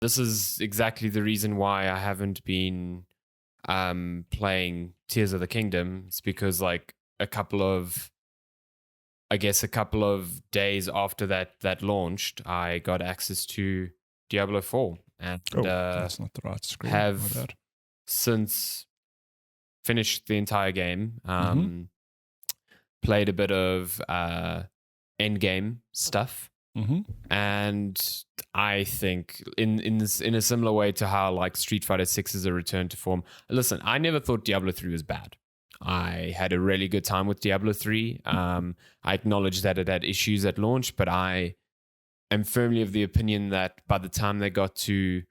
this is exactly the reason why I haven't been playing Tears of the Kingdom. It's because like a couple of days after that launched, I got access to Diablo 4 and that's not the right screen. have since finished the entire game. Played a bit of end game stuff. And I think in a similar way to how like Street Fighter 6 is a return to form. Listen, I never thought Diablo 3 was bad. I had a really good time with Diablo 3. I acknowledge that it had issues at launch, but I am firmly of the opinion that by the time they got to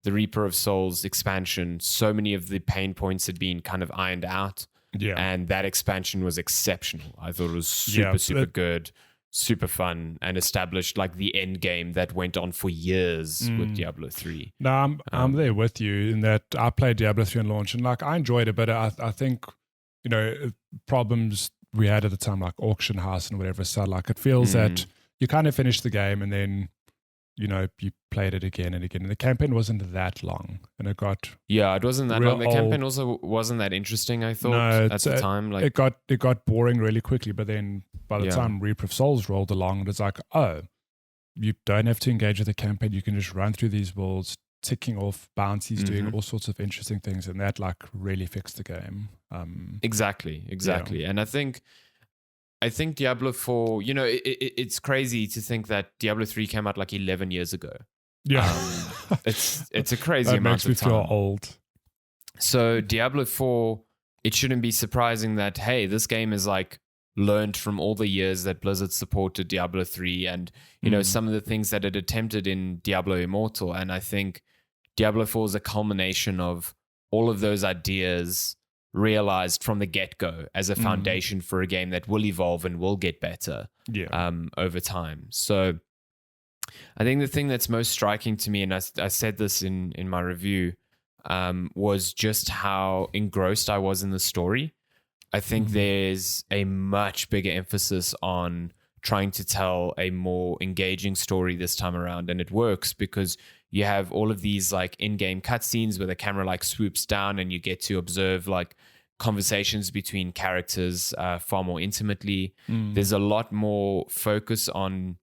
the Reaper of Souls expansion, so many of the pain points had been kind of ironed out. Yeah. And that expansion was exceptional. I thought it was super good, super fun, and established like the end game that went on for years with Diablo 3. No, I'm there with you in that I played Diablo 3 on launch and like I enjoyed it, but I think, you know, problems we had at the time, like auction house and whatever. So like it feels that you kind of finished the game and then, you know, you played it again and again. And the campaign wasn't that long, and it got it wasn't that long. The campaign also wasn't that interesting. I thought at the time, like it got boring really quickly. But then by the time Reaper of Souls rolled along, it's like, oh, you don't have to engage with the campaign. You can just run through these worlds, ticking off bounties, doing all sorts of interesting things, and that like really fixed the game. Exactly. And I think Diablo 4, you know, it's crazy to think that Diablo 3 came out like 11 years ago. Yeah. It's a crazy that amount makes me of time. feel old. So Diablo 4, it shouldn't be surprising that, hey, this game is like learned from all the years that Blizzard supported Diablo 3 and, you know, some of the things that it attempted in Diablo Immortal. And I think Diablo 4 is a culmination of all of those ideas realized from the get-go as a foundation for a game that will evolve and will get better over time. So I think the thing that's most striking to me, and I said this in my review, was just how engrossed I was in the story. I think there's a much bigger emphasis on trying to tell a more engaging story this time around, and it works because you have all of these like in-game cutscenes where the camera like swoops down and you get to observe like conversations between characters far more intimately. There's a lot more focus on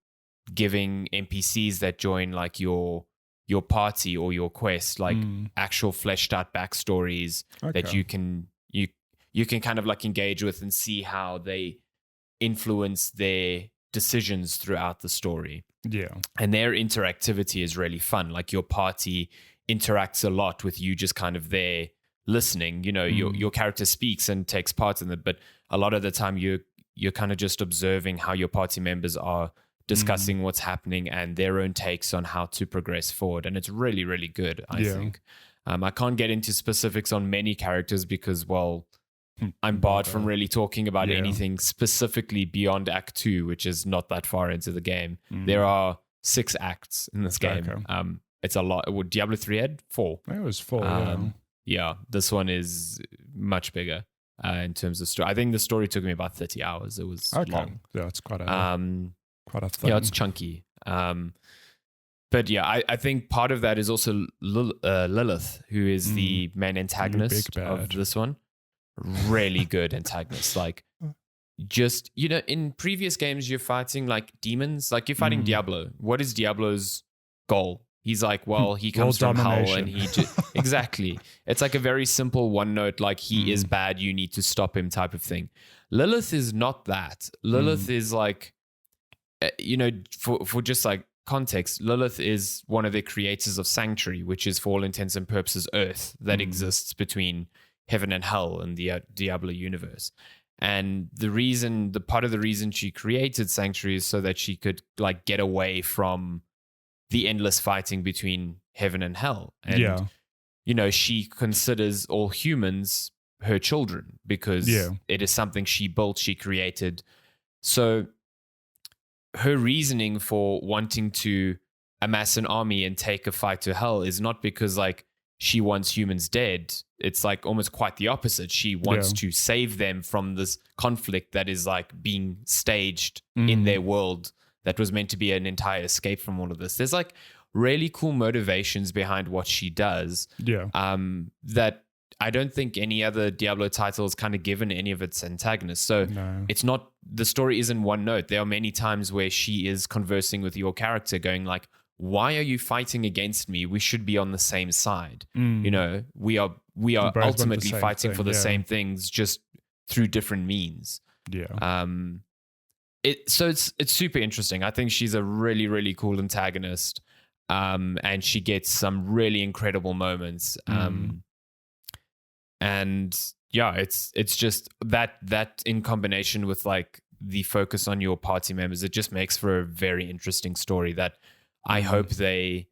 giving NPCs that join like your party or your quest like actual fleshed out backstories that you can kind of like engage with and see how they influence their decisions throughout the story. Yeah. And their interactivity is really fun. Like your party interacts a lot with you just kind of there listening. You know, your character speaks and takes part in it, but a lot of the time you're kind of just observing how your party members are discussing what's happening and their own takes on how to progress forward. And it's really, really good, I think. I can't get into specifics on many characters because, well, I'm barred from really talking about anything specifically beyond Act 2, which is not that far into the game. There are 6 acts in this game. Okay. It's a lot. Would Diablo 3 had 4? It was 4, Yeah, this one is much bigger in terms of story. I think the story took me about 30 hours. It was long. Yeah, it's quite a thing. Yeah, it's chunky. But yeah, I think part of that is also Lilith, who is the main antagonist of this one. Really good antagonist. Like, just, you know, in previous games, you're fighting like demons. Like, you're fighting Diablo. What is Diablo's goal? He's like, well, he comes from hell and he just... Exactly. It's like a very simple one note, like, he is bad, you need to stop him type of thing. Lilith is not that. Lilith is like, you know, for just like context, Lilith is one of the creators of Sanctuary, which is for all intents and purposes Earth that exists between heaven and hell in the Diablo universe. And part of the reason she created Sanctuary is so that she could like get away from the endless fighting between heaven and hell. And, you know, she considers all humans her children because it is something she built, she created. So her reasoning for wanting to amass an army and take a fight to hell is not because like she wants humans dead. It's like almost quite the opposite. She wants to save them from this conflict that is like being staged in their world that was meant to be an entire escape from all of this. There's like really cool motivations behind what she does. Yeah. That I don't think any other Diablo title has kind of given any of its antagonists. So it's not, the story isn't one note. There are many times where she is conversing with your character going like, why are you fighting against me? We should be on the same side. You know, we are ultimately fighting for the same things, just through different means. Yeah. So it's super interesting. I think she's a really, really cool antagonist. And she gets some really incredible moments. And yeah, it's just that in combination with like the focus on your party members, it just makes for a very interesting story that I hope they,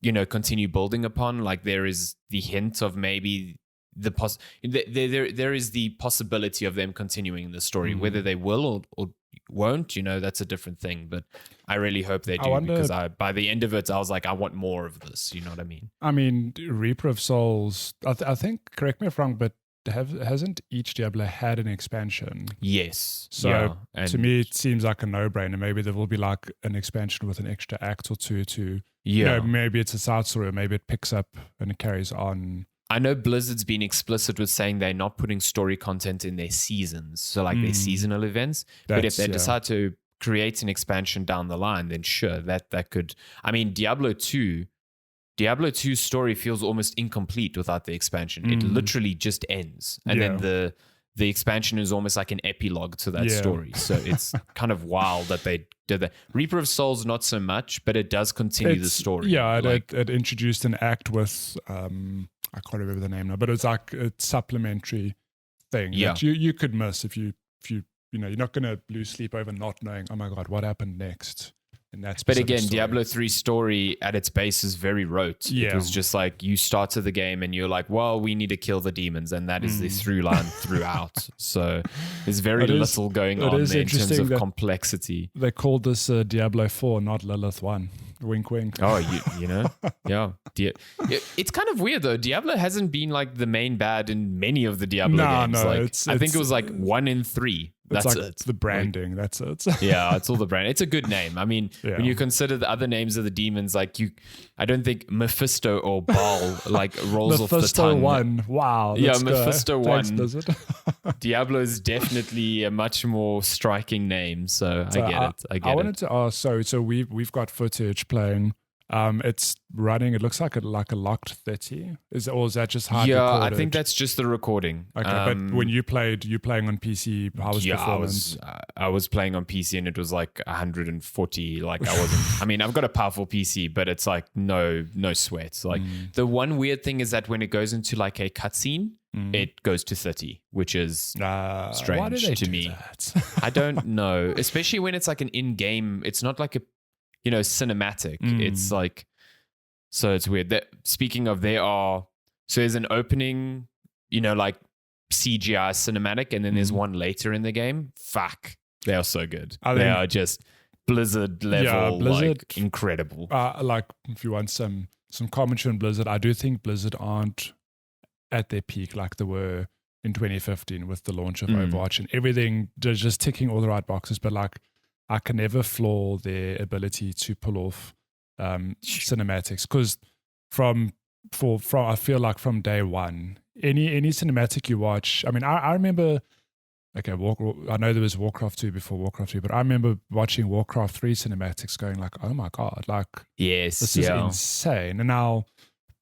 you know, continue building upon. Like there is the hint of maybe there is the possibility of them continuing the story. Whether they will or won't, you know, that's a different thing. But I really hope they do, because by the end of it, I was like, I want more of this. You know what I mean? I mean, Reaper of Souls, I think, correct me if I'm wrong, but hasn't each Diablo had an expansion? Yes. So to me, it seems like a no-brainer. Maybe there will be like an expansion with an extra act or two to, you know, maybe it's a side story, or maybe it picks up and it carries on. I know Blizzard's been explicit with saying they're not putting story content in their seasons, so like their seasonal events. But if they decide to create an expansion down the line, then sure, that could. I mean, Diablo 2's story feels almost incomplete without the expansion. It literally just ends, and then the expansion is almost like an epilogue to that story. So it's kind of wild that they did that. Reaper of Souls, not so much, but it does continue the story. Yeah, it introduced an act with I can't remember the name now, but it's like a supplementary thing that you could miss if you know, you're not going to lose sleep over not knowing, oh my God, what happened next. But again, story. Diablo 3's story at its base is very rote. Yeah. It was just like you started the game and you're like, well, we need to kill the demons, and that is the through line throughout. So there's very little going on there in terms of complexity. They called this Diablo 4, not Lilith 1. Wink, wink. Oh, you know? Yeah. It's kind of weird, though. Diablo hasn't been like the main bad in many of the Diablo games. No, like, I think it was like 1 in 3. That's like it. It's the branding. Like, that's it. Yeah, it's all the brand. It's a good name. I mean, when you consider the other names of the demons, like I don't think Mephisto or Baal like rolls off the tongue. Mephisto 1. Wow. Yeah, Mephisto 1. Thanks, Diablo is definitely a much more striking name. So I get it. I wanted to ask. So we've got footage playing. It's running. It looks like a locked 30. Is that just hard? Yeah, recorded? I think that's just the recording. Okay, but when you playing on PC, how was performance? I was playing on PC and it was like 140. Like I wasn't. I mean, I've got a powerful PC, but it's like no sweat. Like the one weird thing is that when it goes into like a cutscene, it goes to 30, which is strange to me. I don't know, especially when it's like an in-game. It's not like a cinematic. It's like, so it's weird. That speaking of, there's an opening, like CGI cinematic, and then there's one later in the game. Fuck, they are so good. They are just Blizzard level, like incredible. Like if you want some commentary on Blizzard, I do think Blizzard aren't at their peak like they were in 2015 with the launch of Overwatch and everything. They're just ticking all the right boxes, but like, I can never flaw their ability to pull off cinematics, because I feel like from day one, any cinematic you watch. I mean, I remember. Okay, I know there was Warcraft 2 before Warcraft 3, but I remember watching Warcraft 3 cinematics, going like, "Oh my God, like this is insane!" And now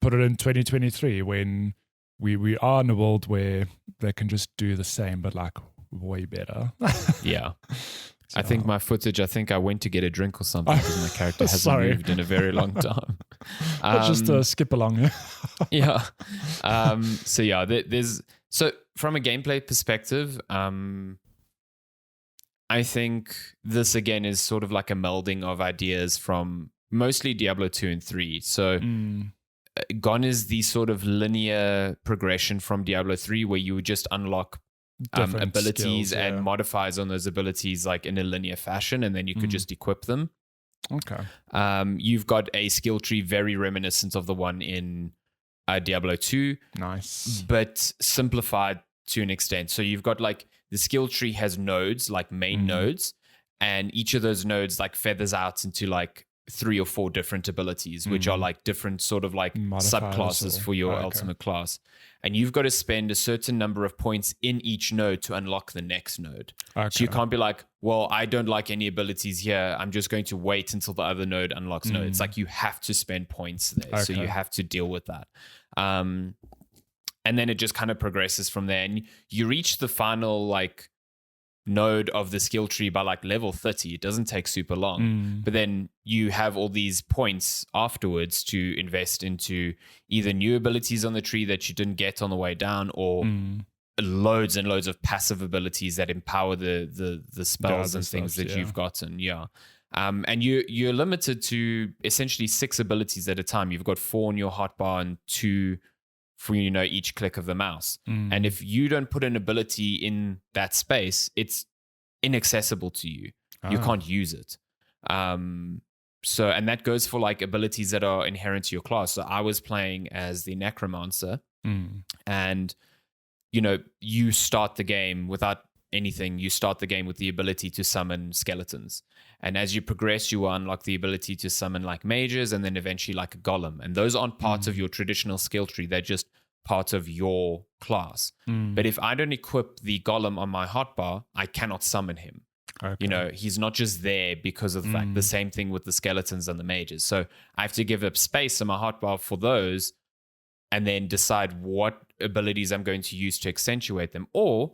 put it in 2023 when we are in a world where they can just do the same, but like way better. Yeah. I think my footage, I went to get a drink or something because my character hasn't moved in a very long time. Let's just skip along. Yeah. So from a gameplay perspective, I think this again is sort of like a melding of ideas from mostly Diablo 2 and 3. So gone is the sort of linear progression from Diablo 3 where you would just unlock abilities skills, and modifiers on those abilities like in a linear fashion, and then you could just equip them. Okay. You've got a skill tree very reminiscent of the one in Diablo 2. Nice. But simplified to an extent. So you've got like the skill tree has nodes, like main nodes, and each of those nodes like feathers out into like 3 or 4 different abilities, which are like different sort of like subclasses for your ultimate class. And you've got to spend a certain number of points in each node to unlock the next node. So you can't be like, well, I don't like any abilities here, I'm just going to wait until the other node unlocks node. It's like you have to spend points there. So you have to deal with that. And then it just kind of progresses from there. And you reach the final like node of the skill tree by like level 30. It doesn't take super long, but then you have all these points afterwards to invest into either new abilities on the tree that you didn't get on the way down, or loads and loads of passive abilities that empower the spells and things that you've gotten. And you're limited to essentially 6 abilities at a time. You've got 4 on your hotbar and 2 for each click of the mouse. And if you don't put an ability in that space, it's inaccessible to you. You can't use it. And that goes for like abilities that are inherent to your class. So I was playing as the necromancer, and you start the game without anything. You start the game with the ability to summon skeletons. And as you progress, you will unlock the ability to summon like mages, and then eventually like a golem. And those aren't parts of your traditional skill tree. They're just part of your class. But if I don't equip the golem on my hotbar, I cannot summon him. He's not just there because of the fact. The same thing with the skeletons and the mages. So I have to give up space on my hotbar for those, and then decide what abilities I'm going to use to accentuate them. Or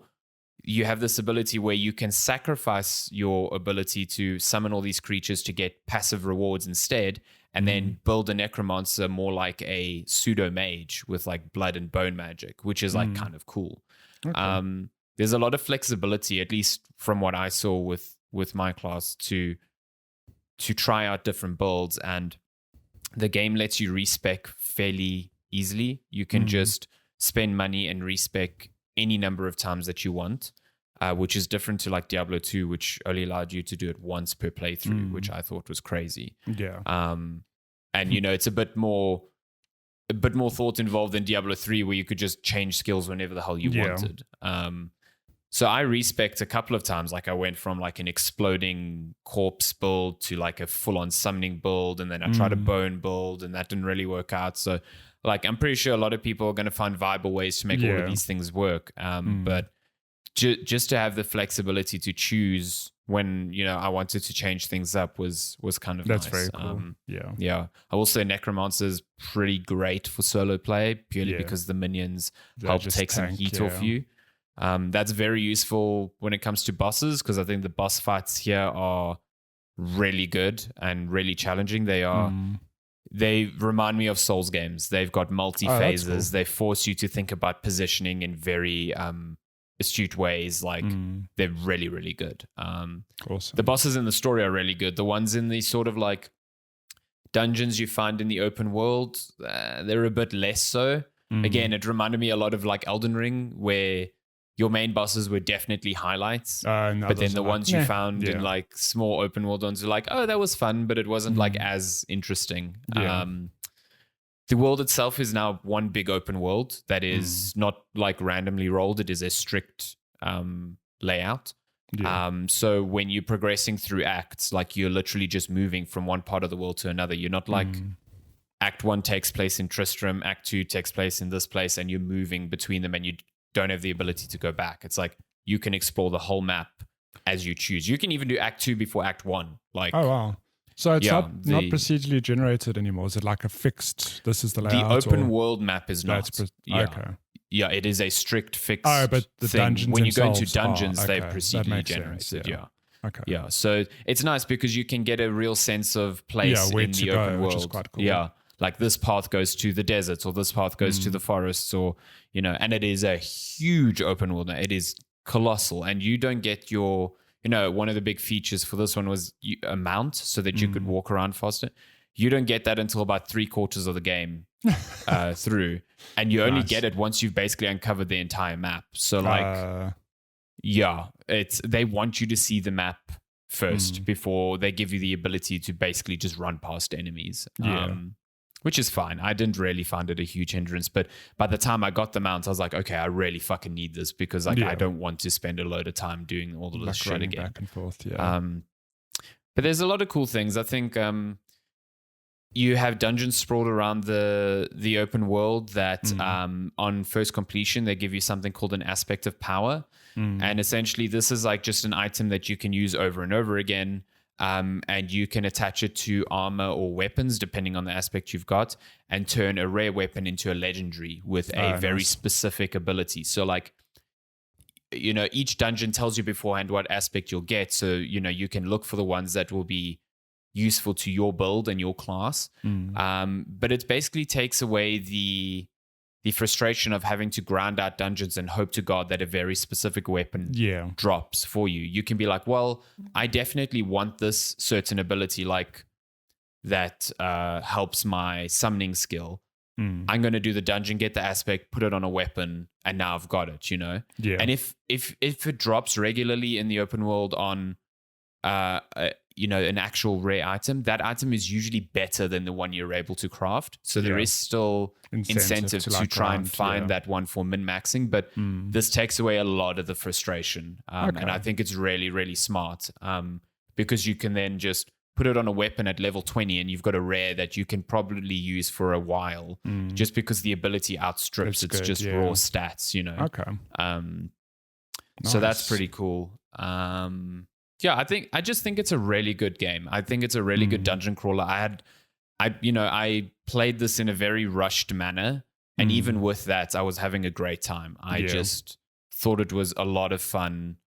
you have this ability where you can sacrifice your ability to summon all these creatures to get passive rewards instead, and then build a necromancer more like a pseudo mage with like blood and bone magic, which is like kind of cool. There's a lot of flexibility, at least from what I saw with my class, to try out different builds, and the game lets you respec fairly easily. You can just spend money and respec any number of times that you want, which is different to like Diablo 2, which only allowed you to do it once per playthrough, which I thought was crazy. And it's a bit more thought involved than Diablo 3, where you could just change skills whenever the hell you wanted. So I respec'd a couple of times. Like I went from like an exploding corpse build to like a full-on summoning build, and then I tried a bone build, and that didn't really work out. So like I'm pretty sure a lot of people are going to find viable ways to make all of these things work. But just to have the flexibility to choose when I wanted to change things up was kind of nice. That's very cool. I will say Necromancer is pretty great for solo play, purely because the minions help take some heat off you. That's very useful when it comes to bosses, because I think the boss fights here are really good and really challenging. They remind me of Souls games. They've got multi-phases. They force you to think about positioning in very astute ways. Like they're really, really good. Awesome. The bosses in the story are really good. The ones in the sort of like dungeons you find in the open world, they're a bit less so. Again, it reminded me a lot of like Elden Ring, where your main bosses were definitely highlights, but then the ones you found in like small open world ones were like, oh, that was fun, but it wasn't like as interesting. The world itself is now one big open world that is not like randomly rolled. It is a strict layout. So when you're progressing through acts, like you're literally just moving from one part of the world to another. You're not like Act 1 takes place in Tristram, Act 2 takes place in this place, and you're moving between them, and you don't have the ability to go back. It's like you can explore the whole map as you choose. You can even do Act 2 before Act 1. Like, oh wow! So it's not procedurally generated anymore. Is it like a fixed? This is the layout. The open world map is not. Okay. Yeah, it is a strict fixed. Oh, but the thing. Dungeons when you go into themselves dungeons, they've procedurally generated. Sense, Okay. Yeah, so it's nice because you can get a real sense of place in the open world. Which is quite cool. Yeah. Like this path goes to the deserts, or this path goes to the forests, or, and it is a huge open world. It is colossal. And you don't get your, one of the big features for this one was a mount so that you could walk around faster. You don't get that until about 3/4 of the game through. And you only get it once you've basically uncovered the entire map. So like, they want you to see the map first before they give you the ability to basically just run past enemies. Which is fine. I didn't really find it a huge hindrance, but by the time I got the mount, I was like, okay, I really fucking need this, because like I don't want to spend a load of time doing all of this shit again. Back and forth, but there's a lot of cool things. I think you have dungeons sprawled around the open world that on first completion, they give you something called an aspect of power. And essentially, this is like just an item that you can use over and over again. And you can attach it to armor or weapons, depending on the aspect you've got, and turn a rare weapon into a legendary with a very specific ability. So like, each dungeon tells you beforehand what aspect you'll get. So, you can look for the ones that will be useful to your build and your class. But it basically takes away the frustration of having to grind out dungeons and hope to God that a very specific weapon drops for you. You can be like, well, I definitely want this certain ability, like that helps my summoning skill. I'm going to do the dungeon, get the aspect, put it on a weapon, and now I've got it, Yeah. And if it drops regularly in the open world on an actual rare item, that item is usually better than the one you're able to craft. So there is still incentive to try and find that one for min-maxing, but this takes away a lot of the frustration. And I think it's really, really smart because you can then just put it on a weapon at level 20 and you've got a rare that you can probably use for a while just because the ability outstrips its just raw stats, So that's pretty cool. I just think it's a really good game. I think it's a really good dungeon crawler. I played this in a very rushed manner, and even with that, I was having a great time. I just thought it was a lot of fun,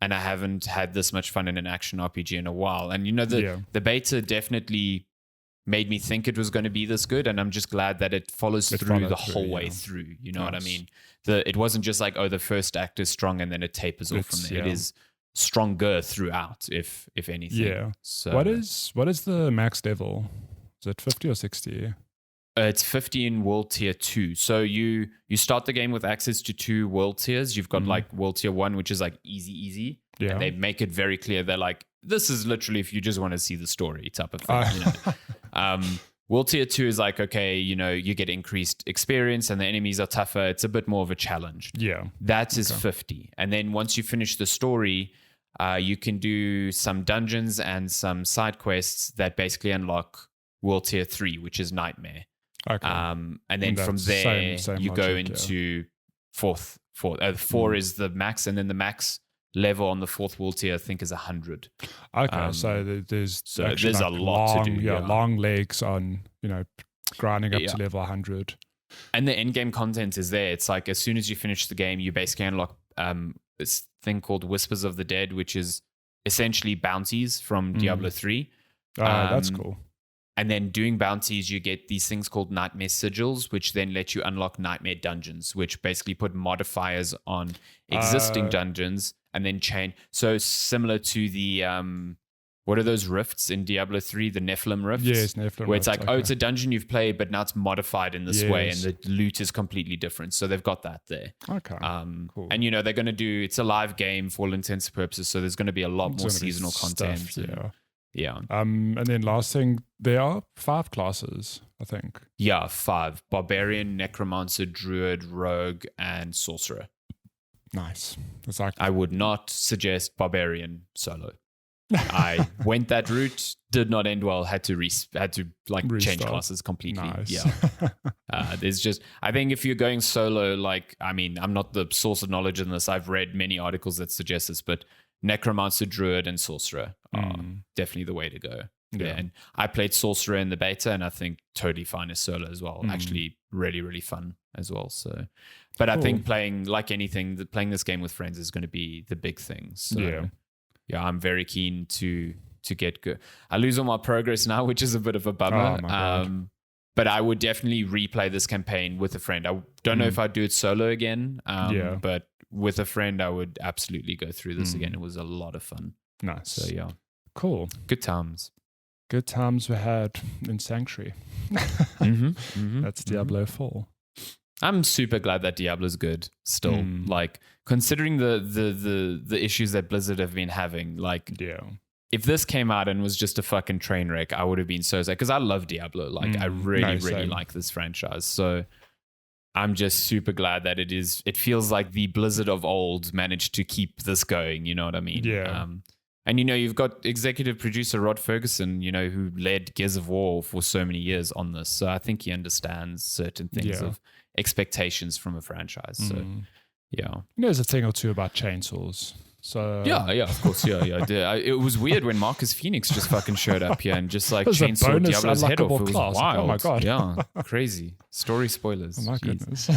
and I haven't had this much fun in an action RPG in a while. And the beta definitely made me think it was going to be this good, and I'm just glad that it follows through the whole way through. You know what I mean? It wasn't just like, the first act is strong and then it tapers off from there. It is stronger throughout, if anything. Yeah. So what is the max level? Is it 50 or 60? It's 50 in World Tier 2. So you start the game with access to 2 world tiers. You've got like World Tier 1, which is like easy. Yeah. And they make it very clear. They're like, this is literally if you just want to see the story type of thing. World Tier 2 is like, okay, you get increased experience and the enemies are tougher. It's a bit more of a challenge. Yeah. That is 50. And then once you finish the story, you can do some dungeons and some side quests that basically unlock World Tier 3, which is Nightmare. Okay. And then from there, same you go into fourth. 4 is the max, and then the max level on the 4th world tier, I think, is 100. Okay, so there's like a lot to do. Long legs on, grinding up to level 100. And the end-game content is there. It's like as soon as you finish the game, you basically unlock this thing called Whispers of the Dead, which is essentially bounties from Diablo 3. That's cool. And then doing bounties, you get these things called Nightmare Sigils, which then let you unlock Nightmare Dungeons, which basically put modifiers on existing dungeons and then chain. So similar to the, what are those rifts in Diablo 3? The Nephilim rifts? Yes, Nephilim where it's like, it's a dungeon you've played, but now it's modified in this way and the loot is completely different. So they've got that there. Okay, cool. And, they're going to do, it's a live game for all intents and purposes, so there's going to be a lot more seasonal content. Yeah. And then last thing, there are 5 classes, I think. Yeah, 5. Barbarian, Necromancer, Druid, Rogue, and Sorcerer. Nice. It's like I would not suggest Barbarian solo. I went that route, did not end well, had to change classes completely. Nice. Yeah. There's just, I think if you're going solo, I'm not the source of knowledge in this. I've read many articles that suggest this, but Necromancer, Druid, and Sorcerer are definitely the way to go. Yeah. And I played Sorcerer in the beta, and I think totally fine as solo as well. Actually, really, really fun as well. So, but cool. I think playing this game with friends is going to be the big thing. So, yeah, I'm very keen to get good. I lose all my progress now, which is a bit of a bummer. Oh, my God. But I would definitely replay this campaign with a friend. I don't know if I'd do it solo again. But with a friend, I would absolutely go through this again. It was a lot of fun. Nice. So, yeah. Cool. Good times. Good times we had in Sanctuary. That's Diablo 4. I'm super glad that Diablo's good still. Considering the issues that Blizzard have been having, if this came out and was just a fucking train wreck, I would have been so sad because I love Diablo. I really like this franchise. So I'm just super glad that it feels like the Blizzard of old managed to keep this going. You know what I mean? Yeah. And, you know, you've got executive producer Rod Ferguson, you know, who led Gears of War for so many years on this. So I think he understands certain things of expectations from a franchise. So, yeah. He knows a thing or two about chainsaws. So yeah, of course, it was weird when Marcus Phoenix just fucking showed up here and just like chainsawed Diablo's head off. It was wild. Oh my God. Yeah, crazy. Story spoilers. Oh my goodness.